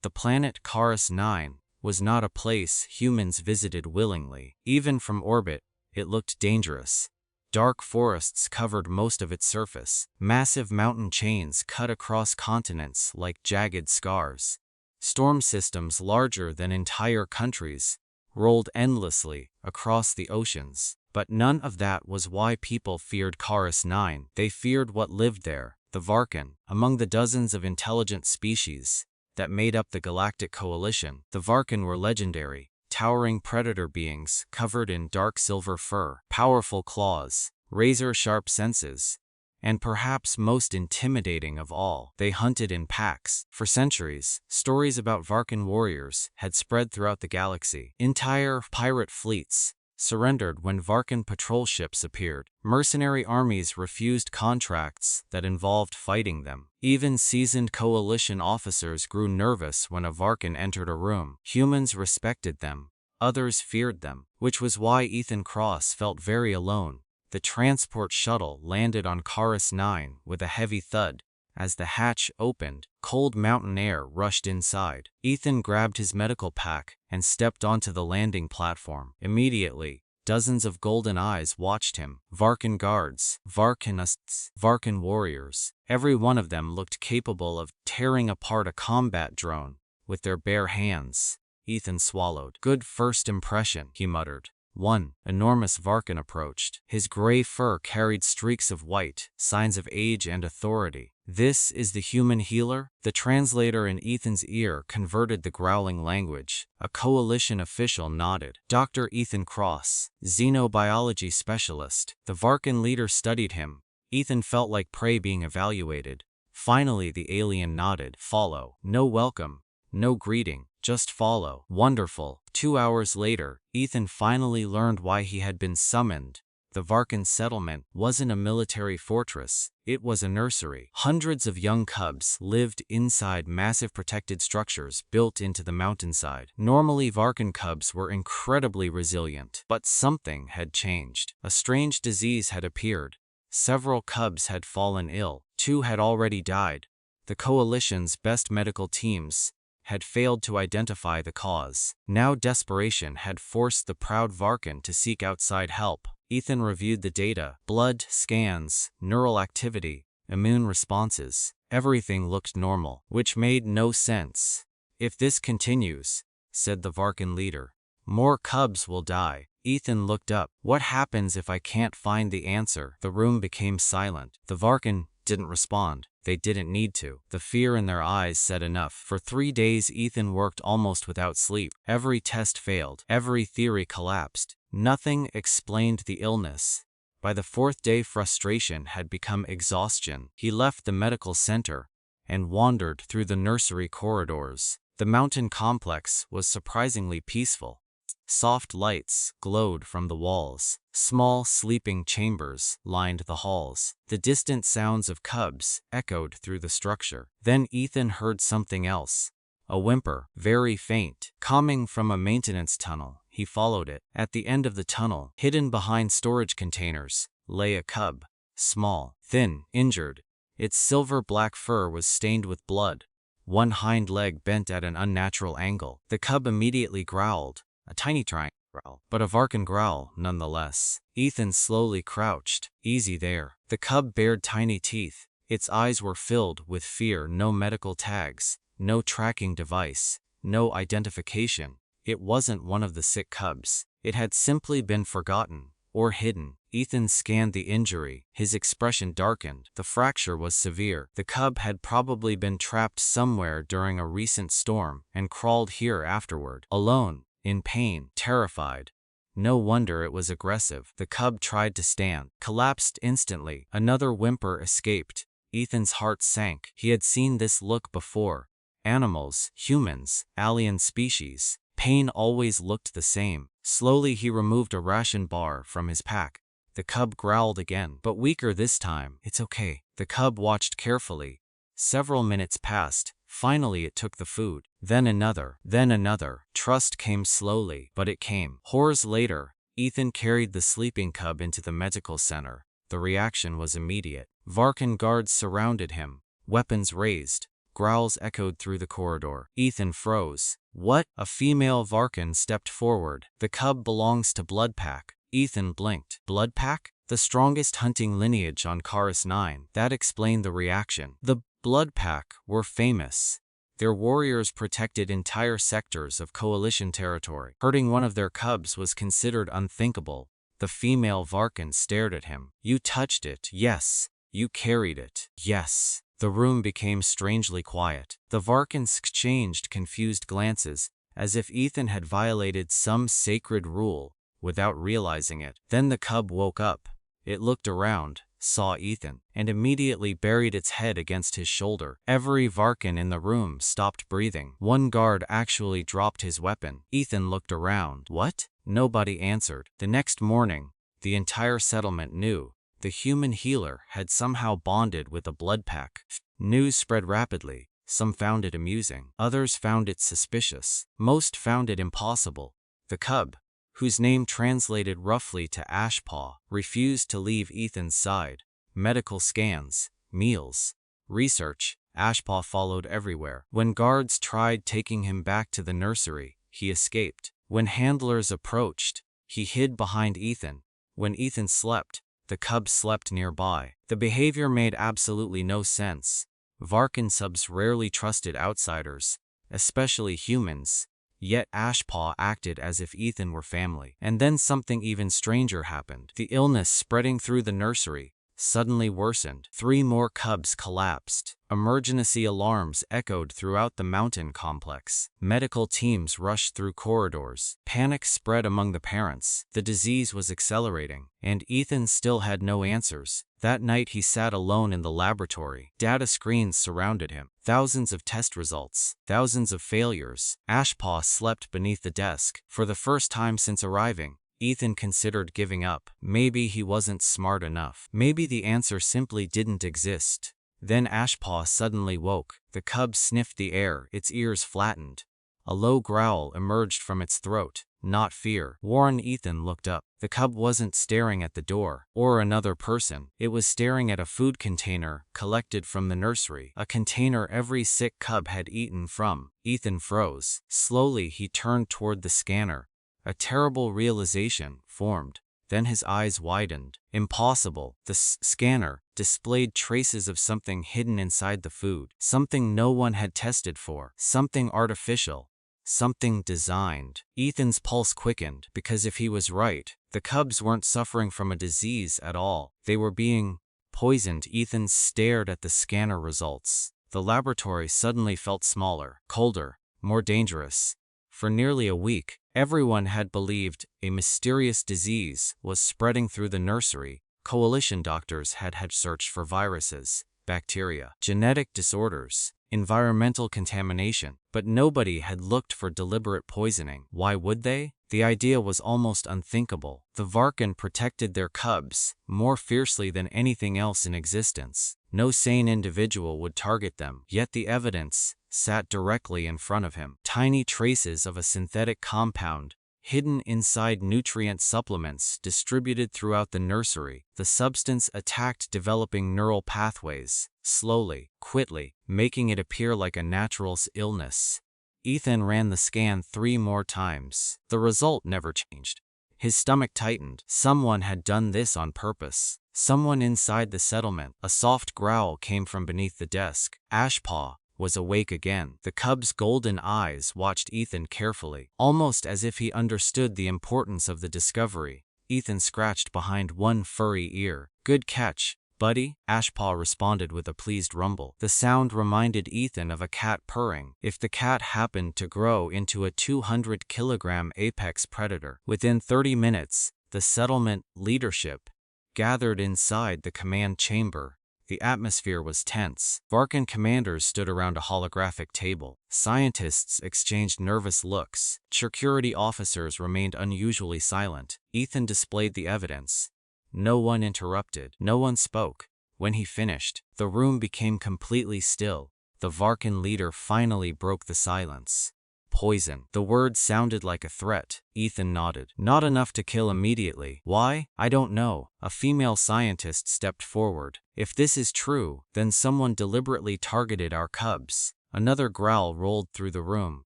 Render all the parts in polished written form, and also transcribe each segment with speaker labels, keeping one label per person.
Speaker 1: The planet Charis 9 was not a place humans visited willingly. Even from orbit, it looked dangerous. Dark forests covered most of its surface. Massive mountain chains cut across continents like jagged scars. Storm systems larger than entire countries rolled endlessly across the oceans. But none of that was why people feared Charis 9. They feared what lived there, the Varkan. Among the dozens of intelligent species that made up the Galactic Coalition, the Varkan were legendary, towering predator beings covered in dark silver fur, powerful claws, razor-sharp senses, and perhaps most intimidating of all, they hunted in packs. For centuries, stories about Varkan warriors had spread throughout the galaxy. Entire pirate fleets surrendered when Varkan patrol ships appeared. Mercenary armies refused contracts that involved fighting them. Even seasoned coalition officers grew nervous when a Varkan entered a room. Humans respected them, others feared them, which was why Ethan Cross felt very alone. The transport shuttle landed on Charis 9 with a heavy thud. As the hatch opened, cold mountain air rushed inside. Ethan grabbed his medical pack and stepped onto the landing platform. Immediately, dozens of golden eyes watched him. Varkan guards, Varkanists, Varkan warriors. Every one of them looked capable of tearing apart a combat drone with their bare hands. Ethan swallowed. "Good first impression," he muttered. One enormous Varkan approached. His gray fur carried streaks of white, signs of age and authority. "This is the human healer?" The translator in Ethan's ear converted the growling language. A coalition official nodded. "Dr. Ethan Cross, xenobiology specialist." The Varkan leader studied him. Ethan felt like prey being evaluated. Finally the alien nodded. "Follow." No welcome, no greeting, just follow. Wonderful. 2 hours later, Ethan finally learned why he had been summoned. The Varkan settlement wasn't a military fortress, it was a nursery. Hundreds of young cubs lived inside massive protected structures built into the mountainside. Normally Varkan cubs were incredibly resilient, but something had changed. A strange disease had appeared. Several cubs had fallen ill. 2 had already died. The coalition's best medical teams had failed to identify the cause. Now desperation had forced the proud Varkan to seek outside help. Ethan reviewed the data, blood scans, neural activity, immune responses. Everything looked normal, which made no sense. "If this continues," said the Varkan leader, "more cubs will die." Ethan looked up. "What happens if I can't find the answer?" The room became silent. The Varkan didn't respond. They didn't need to. The fear in their eyes said enough. For 3 days Ethan worked almost without sleep. Every test failed. Every theory collapsed. Nothing explained the illness. By the 4th day frustration had become exhaustion. He left the medical center and wandered through the nursery corridors. The mountain complex was surprisingly peaceful. Soft lights glowed from the walls. Small sleeping chambers lined the halls. The distant sounds of cubs echoed through the structure. Then Ethan heard something else. A whimper, very faint, coming from a maintenance tunnel. He followed it. At the end of the tunnel, hidden behind storage containers, lay a cub. Small, thin, injured. Its silver-black fur was stained with blood. One hind leg bent at an unnatural angle. The cub immediately growled. A tiny triangle growl, but a Varkan growl nonetheless. Ethan slowly crouched. "Easy there." The cub bared tiny teeth. Its eyes were filled with fear. No medical tags, no tracking device, no identification. It wasn't one of the sick cubs. It had simply been forgotten or hidden. Ethan scanned the injury. His expression darkened. The fracture was severe. The cub had probably been trapped somewhere during a recent storm and crawled here afterward. Alone. In pain, terrified. No wonder it was aggressive. The cub tried to stand, collapsed instantly. Another whimper escaped. Ethan's heart sank. He had seen this look before. Animals, humans, alien species. Pain always looked the same. Slowly he removed a ration bar from his pack. The cub growled again, but weaker this time. "It's okay." The cub watched carefully. Several minutes passed. Finally it took the food. Then another. Then another. Trust came slowly, but it came. Hours later, Ethan carried the sleeping cub into the medical center. The reaction was immediate. Varkan guards surrounded him, weapons raised. Growls echoed through the corridor. Ethan froze. What? A female Varkan stepped forward. The cub belongs to Bloodpack. Ethan blinked. Bloodpack? The strongest hunting lineage on Karis 9. That explained the reaction. The Bloodpack were famous. Their warriors protected entire sectors of Coalition territory. Hurting one of their cubs was considered unthinkable. The female Varkan stared at him. You touched it. Yes. You carried it. Yes. The room became strangely quiet. The Varkans exchanged confused glances, as if Ethan had violated some sacred rule, without realizing it. Then the cub woke up. It looked around, saw Ethan, and immediately buried its head against his shoulder. Every Varkan in the room stopped breathing. One guard actually dropped his weapon. Ethan looked around. What? Nobody answered. The next morning, the entire settlement knew. The human healer had somehow bonded with a Bloodpack. News spread rapidly. Some found it amusing. Others found it suspicious. Most found it impossible. The cub, whose name translated roughly to Ashpaw, refused to leave Ethan's side. Medical scans, meals, research, Ashpaw followed everywhere. When guards tried taking him back to the nursery, he escaped. When handlers approached, he hid behind Ethan. When Ethan slept, the cub slept nearby. The behavior made absolutely no sense. Varkan subs rarely trusted outsiders, especially humans, yet Ashpaw acted as if Ethan were family. And then something even stranger happened. The illness spreading through the nursery suddenly worsened. 3 more cubs collapsed. Emergency alarms echoed throughout the mountain complex. Medical teams rushed through corridors. Panic spread among the parents. The disease was accelerating, and Ethan still had no answers. That night he sat alone in the laboratory. Data screens surrounded him. Thousands of test results. Thousands of failures. Ashpaw slept beneath the desk. For the first time since arriving, Ethan considered giving up. Maybe he wasn't smart enough. Maybe the answer simply didn't exist. Then Ashpaw suddenly woke. The cub sniffed the air, its ears flattened. A low growl emerged from its throat. Not fear. Warren Ethan looked up. The cub wasn't staring at the door, or another person. It was staring at a food container collected from the nursery. A container every sick cub had eaten from. Ethan froze. Slowly he turned toward the scanner. A terrible realization formed. Then his eyes widened. Impossible. The scanner displayed traces of something hidden inside the food. Something no one had tested for. Something artificial. Something designed. Ethan's pulse quickened, because if he was right, the cubs weren't suffering from a disease at all. They were being poisoned. Ethan stared at the scanner results. The laboratory suddenly felt smaller, colder, more dangerous. For nearly a week, everyone had believed a mysterious disease was spreading through the nursery. Coalition doctors had searched for viruses, bacteria, genetic disorders, environmental contamination, but nobody had looked for deliberate poisoning. Why would they? The idea was almost unthinkable. The Varkan protected their cubs more fiercely than anything else in existence. No sane individual would target them, yet the evidence sat directly in front of him. Tiny traces of a synthetic compound, hidden inside nutrient supplements distributed throughout the nursery. The substance attacked developing neural pathways, slowly, quickly, making it appear like a natural illness. Ethan ran the scan 3 more times. The result never changed. His stomach tightened. Someone had done this on purpose. Someone inside the settlement. A soft growl came from beneath the desk. Ashpaw was awake again. The cub's golden eyes watched Ethan carefully, almost as if he understood the importance of the discovery. Ethan scratched behind one furry ear. Good catch, buddy, Ashpaw responded with a pleased rumble. The sound reminded Ethan of a cat purring, if the cat happened to grow into a 200-kilogram apex predator. Within 30 minutes, the settlement leadership gathered inside the command chamber. The atmosphere was tense. Varkan commanders stood around a holographic table. Scientists exchanged nervous looks. Security officers remained unusually silent. Ethan displayed the evidence. No one interrupted. No one spoke. When he finished, the room became completely still. The Varkan leader finally broke the silence. poison. The word sounded like a threat. Ethan nodded. Not enough to kill immediately. Why? I don't know. A female scientist stepped forward. If this is true, then someone deliberately targeted our cubs. Another growl rolled through the room,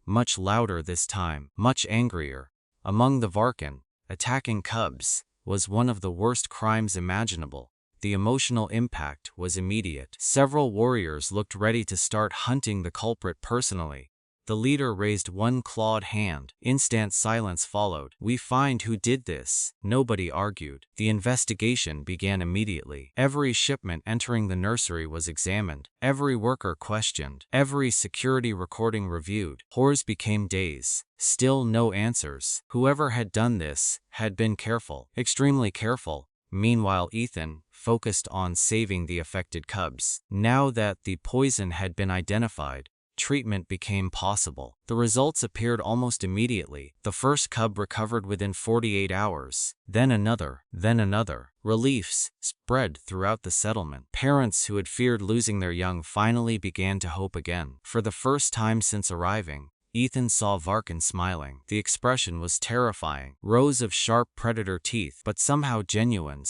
Speaker 1: much louder this time, much angrier. Among the Varkan, attacking cubs was one of the worst crimes imaginable. The emotional impact was immediate. Several warriors looked ready to start hunting the culprit personally. The leader raised one clawed hand. Instant silence followed. We find who did this. Nobody argued. The investigation began immediately. Every shipment entering the nursery was examined. Every worker questioned. Every security recording reviewed. Whores became days. Still no answers. Whoever had done this had been careful. Extremely careful. Meanwhile, Ethan focused on saving the affected cubs. Now that the poison had been identified, treatment became possible. The results appeared almost immediately. The first cub recovered within 48 hours. Then another. Then another. Reliefs spread throughout the settlement. Parents who had feared losing their young finally began to hope again. For the first time since arriving, Ethan saw Varkan smiling. The expression was terrifying. Rows of sharp predator teeth, but somehow genuine,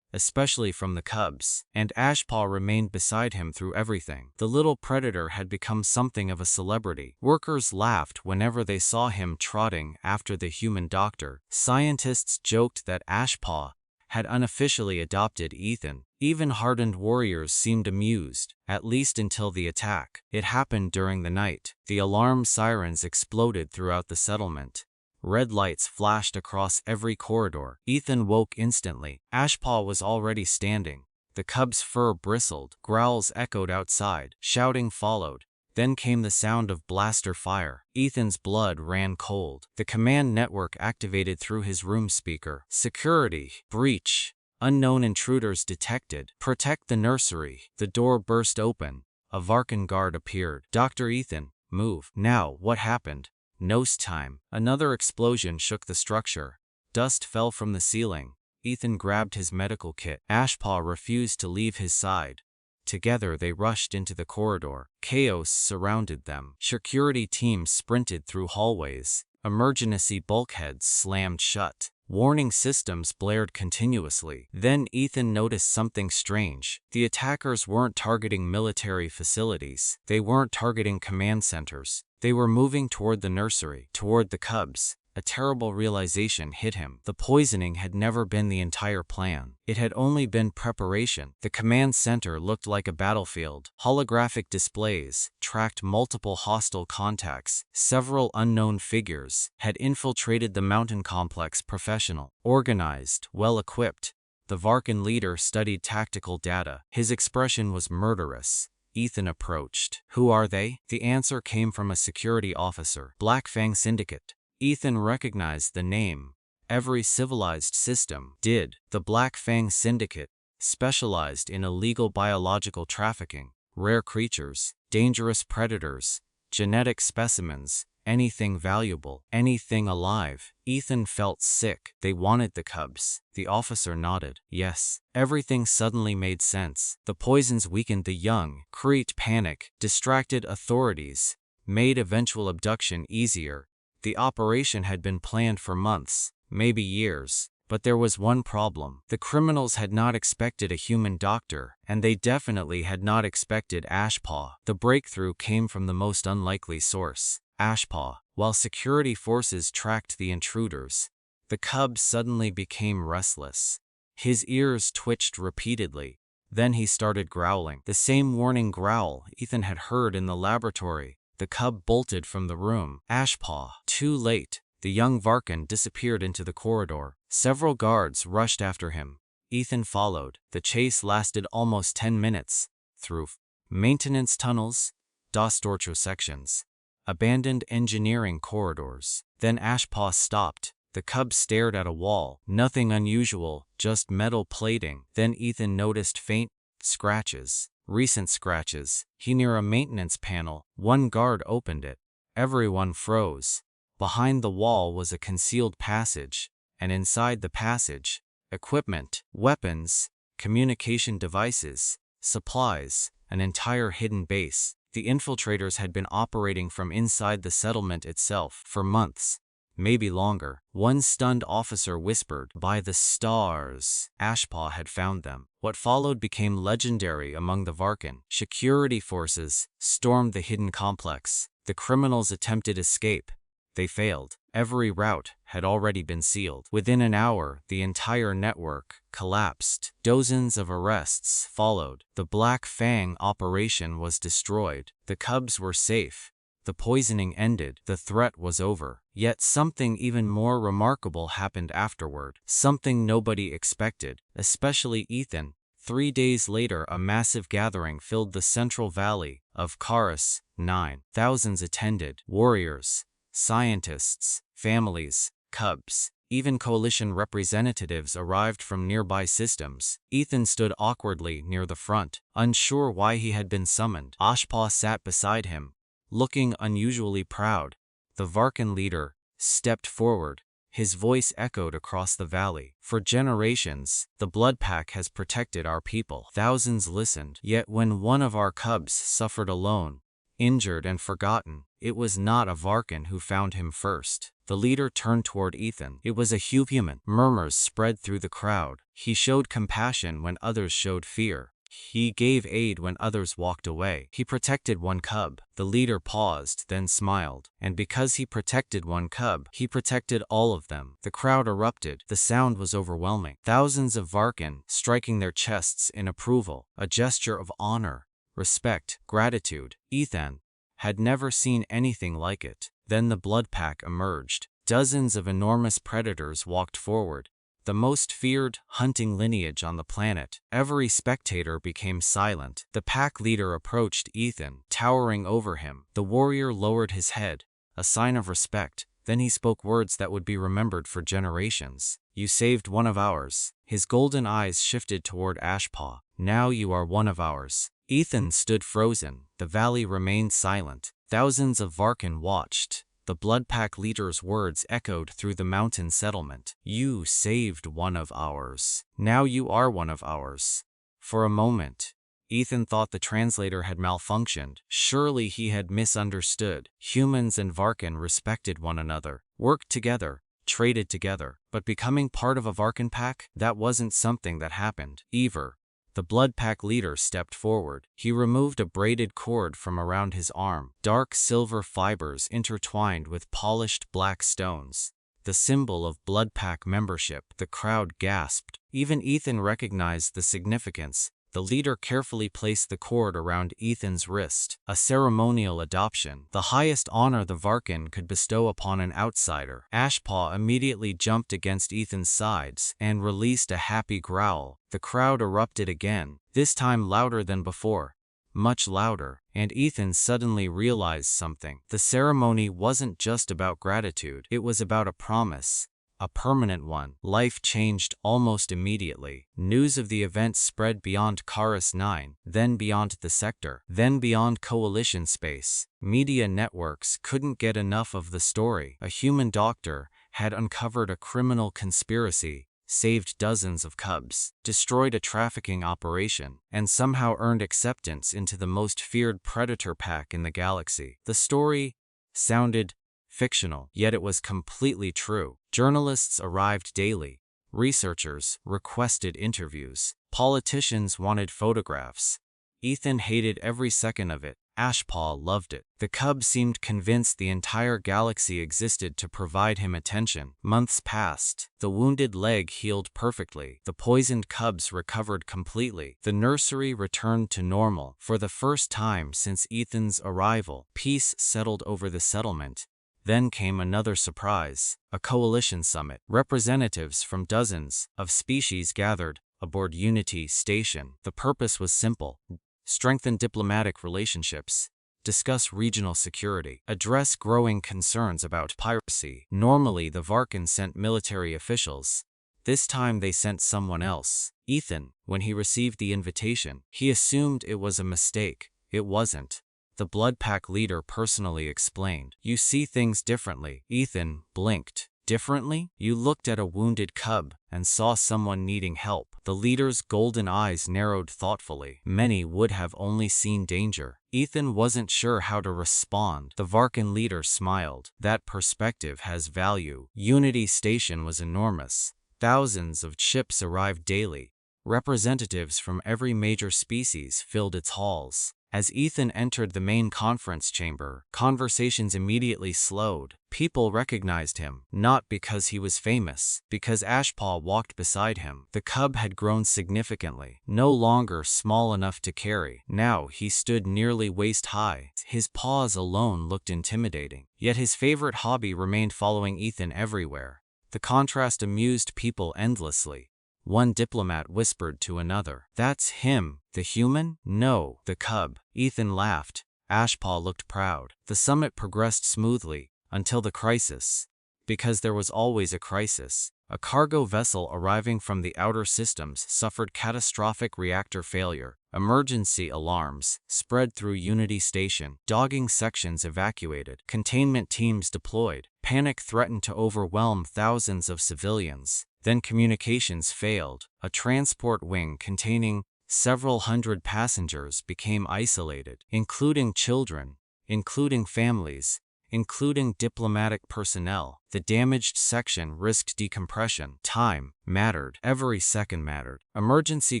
Speaker 1: especially from the cubs. And Ashpaw remained beside him through everything. The little predator had become something of a celebrity. Workers laughed whenever they saw him trotting after the human doctor. Scientists joked that Ashpaw had unofficially adopted Ethan. Even hardened warriors seemed amused, at least until the attack. It happened during the night. The alarm sirens exploded throughout the settlement. Red lights flashed across every corridor. Ethan woke instantly. Ashpaw was already standing. The cub's fur bristled. Growls echoed outside. Shouting followed. Then came the sound of blaster fire. Ethan's blood ran cold. The command network activated through his room speaker. Security. Breach. Unknown intruders detected. Protect the nursery. The door burst open. A Varkan guard appeared. Dr. Ethan, move. Now, what happened? Nose time. Another explosion shook the structure. Dust fell from the ceiling. Ethan grabbed his medical kit. Ashpaw refused to leave his side. Together they rushed into the corridor. Chaos surrounded them. Security teams sprinted through hallways. Emergency bulkheads slammed shut. Warning systems blared continuously. Then Ethan noticed something strange. The attackers weren't targeting military facilities. They weren't targeting command centers. They were moving toward the nursery, toward the cubs. A terrible realization hit him. The poisoning had never been the entire plan. It had only been preparation. The command center looked like a battlefield. Holographic displays tracked multiple hostile contacts. Several unknown figures had infiltrated the mountain complex. Professional, organized, well-equipped. The Varkan leader studied tactical data. His expression was murderous. Ethan approached. Who are they? The answer came from a security officer. Black Fang Syndicate. Ethan recognized the name. Every civilized system did. The Black Fang Syndicate specialized in illegal biological trafficking, rare creatures, dangerous predators, genetic specimens, anything valuable, anything alive. Ethan felt sick. They wanted the cubs. The officer nodded. Yes. Everything suddenly made sense. The poisons weakened the young, created panic, distracted authorities, made eventual abduction easier. The operation had been planned for months, maybe years. But there was one problem. The criminals had not expected a human doctor, and they definitely had not expected Ashpaw. The breakthrough came from the most unlikely source. Ashpaw. While security forces tracked the intruders, the cub suddenly became restless. His ears twitched repeatedly. Then he started growling. The same warning growl Ethan had heard in the laboratory. The cub bolted from the room. Ashpaw. Too late. The young Varkan disappeared into the corridor. Several guards rushed after him. Ethan followed. The chase lasted almost 10 minutes. Through maintenance tunnels, Dostorcho sections, abandoned engineering corridors. Then Ashpaw stopped. The cub stared at a wall. Nothing unusual, just metal plating. Then Ethan noticed faint scratches. Recent scratches. He near a maintenance panel. One guard opened it. Everyone froze. Behind the wall was a concealed passage, and inside the passage, equipment, weapons, communication devices, supplies, an entire hidden base. The infiltrators had been operating from inside the settlement itself for months, maybe longer. One stunned officer whispered, "By the stars, HFY had found them." What followed became legendary among the Varkan. Security forces stormed the hidden complex. The criminals attempted escape. They failed. Every route had already been sealed. Within an hour, the entire network collapsed. Dozens of arrests followed. The Black Fang operation was destroyed. The Cubs were safe. The poisoning ended. The threat was over. Yet something even more remarkable happened afterward. Something nobody expected, especially Ethan. 3 days later, a massive gathering filled the central valley of Karas 9. Thousands attended. Warriors, scientists, families, Cubs, even coalition representatives arrived from nearby systems. Ethan stood awkwardly near the front, unsure why he had been summoned. HFY sat beside him, looking unusually proud. The Varkan leader stepped forward. His voice echoed across the valley. "For generations, the Blood Pack has protected our people." Thousands listened. Yet when one of our Cubs suffered alone, injured and forgotten, it was not a Varkan who found him first. The leader turned toward Ethan. "It was a human." Murmurs spread through the crowd. "He showed compassion when others showed fear. He gave aid when others walked away. He protected one Cub." The leader paused, then smiled. "And because he protected one Cub, he protected all of them." The crowd erupted. The sound was overwhelming. Thousands of Varkan striking their chests in approval, a gesture of honor, respect, gratitude. Ethan had never seen anything like it. Then the Blood Pack emerged. Dozens of enormous predators walked forward, the most feared hunting lineage on the planet. Every spectator became silent. The pack leader approached Ethan, towering over him. The warrior lowered his head, a sign of respect. Then he spoke words that would be remembered for generations. "You saved one of ours." His golden eyes shifted toward HFY. "Now you are one of ours." Ethan stood frozen. The valley remained silent. Thousands of Varkan watched. The Blood Pack leader's words echoed through the mountain settlement. "You saved one of ours. Now you are one of ours." For a moment, Ethan thought the translator had malfunctioned. Surely he had misunderstood. Humans and Varkan respected one another, worked together, traded together. But becoming part of a Varkan pack? That wasn't something that happened. Ever. The Blood Pack leader stepped forward. He removed a braided cord from around his arm, dark silver fibers intertwined with polished black stones, the symbol of Blood Pack membership. The crowd gasped. Even Ethan recognized the significance. The leader carefully placed the cord around Ethan's wrist, a ceremonial adoption, the highest honor the Varkan could bestow upon an outsider. HFY immediately jumped against Ethan's sides and released a happy growl. The crowd erupted again, this time louder than before, much louder, and Ethan suddenly realized something. The ceremony wasn't just about gratitude, it was about a promise. A permanent one. Life changed almost immediately. News of the event spread beyond Karas 9, then beyond the sector, then beyond coalition space. Media networks couldn't get enough of the story. A human doctor had uncovered a criminal conspiracy, saved dozens of Cubs, destroyed a trafficking operation, and somehow earned acceptance into the most feared predator pack in the galaxy. The story sounded fictional, yet it was completely true. Journalists arrived daily. Researchers requested interviews. Politicians wanted photographs. Ethan hated every second of it. HFY loved it. The Cub seemed convinced the entire galaxy existed to provide him attention. Months passed. The wounded leg healed perfectly. The poisoned Cubs recovered completely. The nursery returned to normal. For the first time since Ethan's arrival, peace settled over the settlement. Then came another surprise, a coalition summit. Representatives from dozens of species gathered aboard Unity Station. The purpose was simple: strengthen diplomatic relationships, discuss regional security, address growing concerns about piracy. Normally, the Varkan sent military officials. This time they sent someone else. Ethan, when he received the invitation, he assumed it was a mistake. It wasn't. The Blood Pack leader personally explained. "You see things differently." Ethan blinked. "Differently?" "You looked at a wounded Cub and saw someone needing help." The leader's golden eyes narrowed thoughtfully. "Many would have only seen danger." Ethan wasn't sure how to respond. The Varkan leader smiled. That perspective has value. Unity Station was enormous. Thousands of ships arrived daily. Representatives from every major species filled its halls. As Ethan entered the main conference chamber, conversations immediately slowed. People recognized him, not because he was famous, because Ashpaw walked beside him. The cub had grown significantly, no longer small enough to carry. Now he stood nearly waist-high. His paws alone looked intimidating. Yet his favorite hobby remained following Ethan everywhere. The contrast amused people endlessly. One diplomat whispered to another, "That's him, the human?" "No, the cub." Ethan laughed. Ashpaw looked proud. The summit progressed smoothly, until the crisis. Because there was always a crisis. A cargo vessel arriving from the outer systems suffered catastrophic reactor failure. Emergency alarms spread through Unity Station. Dogging sections evacuated. Containment teams deployed. Panic threatened to overwhelm thousands of civilians. Then communications failed. A transport wing containing several hundred passengers became isolated, including children, including families, including diplomatic personnel. The damaged section risked decompression. Time mattered. Every second mattered. Emergency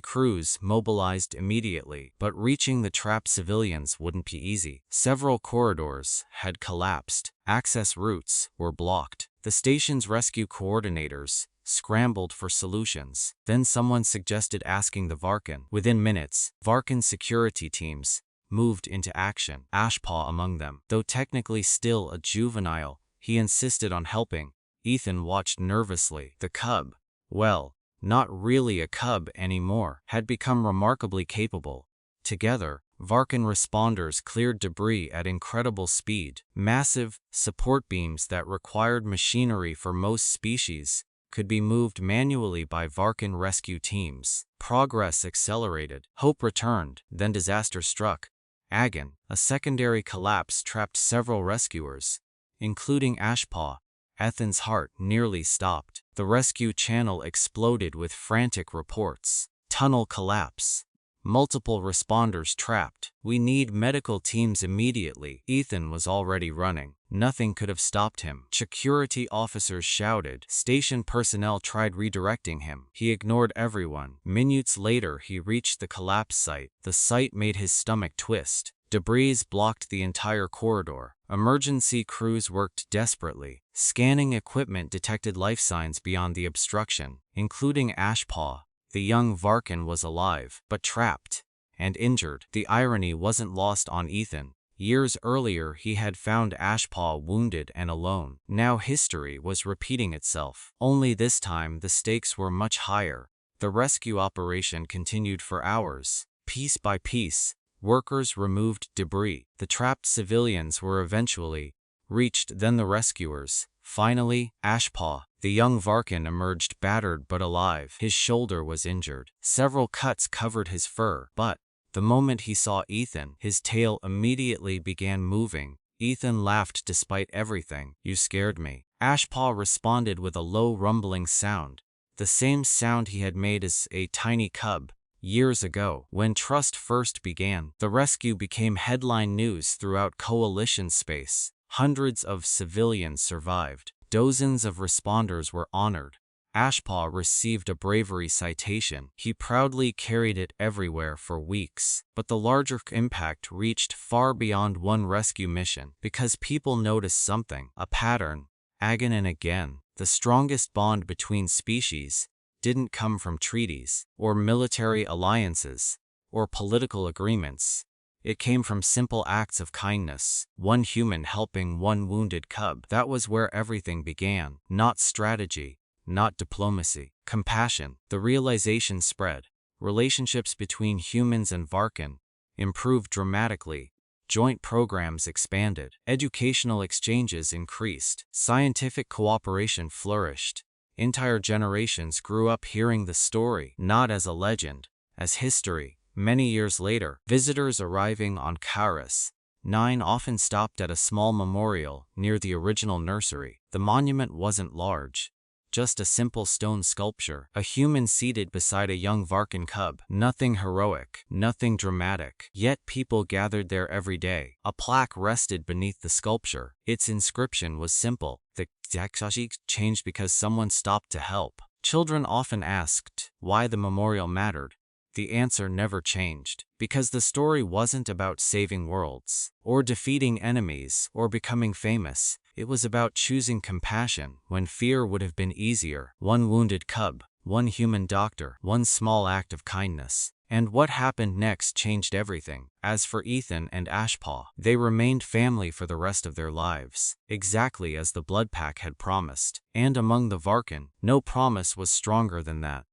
Speaker 1: crews mobilized immediately, but reaching the trapped civilians wouldn't be easy. Several corridors had collapsed. Access routes were blocked. The station's rescue coordinators scrambled for solutions. Then someone suggested asking the Varkan. Within minutes, Varkan security teams moved into action, Ashpaw among them. Though technically still a juvenile, he insisted on helping. Ethan watched nervously. The cub, well, not really a cub anymore, had become remarkably capable. Together, Varkan responders cleared debris at incredible speed. Massive support beams that required machinery for most species could be moved manually by Varkan rescue teams. Progress accelerated. Hope returned. Then disaster struck. Agon, a secondary collapse trapped several rescuers, including Ashpaw. Ethan's heart nearly stopped. The rescue channel exploded with frantic reports. Tunnel collapse. Multiple responders trapped. We need medical teams immediately. Ethan was already running. Nothing could have stopped him. Security officers shouted. Station personnel tried redirecting him. He ignored everyone. Minutes later, he reached the collapse site. The sight made his stomach twist. Debris blocked the entire corridor. Emergency crews worked desperately. Scanning equipment detected life signs beyond the obstruction, including Ashpaw. The young Varkan was alive, but trapped and injured. The irony wasn't lost on Ethan. Years earlier, he had found Ashpaw wounded and alone. Now history was repeating itself. Only this time, the stakes were much higher. The rescue operation continued for hours. Piece by piece, workers removed debris. The trapped civilians were eventually reached, then the rescuers. Finally, Ashpaw, the young Varkan, emerged battered but alive. His shoulder was injured. Several cuts covered his fur, but the moment he saw Ethan, his tail immediately began moving. Ethan laughed despite everything. "You scared me." Ashpaw responded with a low rumbling sound, the same sound he had made as a tiny cub. Years ago, when trust first began, the rescue became headline news throughout coalition space. Hundreds of civilians survived. Dozens of responders were honored. Ashpaw received a bravery citation. He proudly carried it everywhere for weeks. But the larger impact reached far beyond one rescue mission, because people noticed something, a pattern. Again and again, the strongest bond between species didn't come from treaties, or military alliances, or political agreements. It came from simple acts of kindness. One human helping one wounded cub. That was where everything began. Not strategy, not diplomacy. Compassion. The realization spread. Relationships between humans and Varkan improved dramatically. Joint programs expanded. Educational exchanges increased. Scientific cooperation flourished. Entire generations grew up hearing the story, not as a legend, as history. Many years later, visitors arriving on Karis 9 often stopped at a small memorial near the original nursery. The monument wasn't large, just a simple stone sculpture, a human seated beside a young Varkan cub. Nothing heroic, nothing dramatic. Yet people gathered there every day. A plaque rested beneath the sculpture. Its inscription was simple. The Galactic changed because someone stopped to help. Children often asked why the memorial mattered. The answer never changed, because the story wasn't about saving worlds, or defeating enemies, or becoming famous. It was about choosing compassion when fear would have been easier. One wounded cub, one human doctor, one small act of kindness. And what happened next changed everything. As for Ethan and Ashpaw, they remained family for the rest of their lives, exactly as the Blood Pack had promised. And among the Varkan, no promise was stronger than that.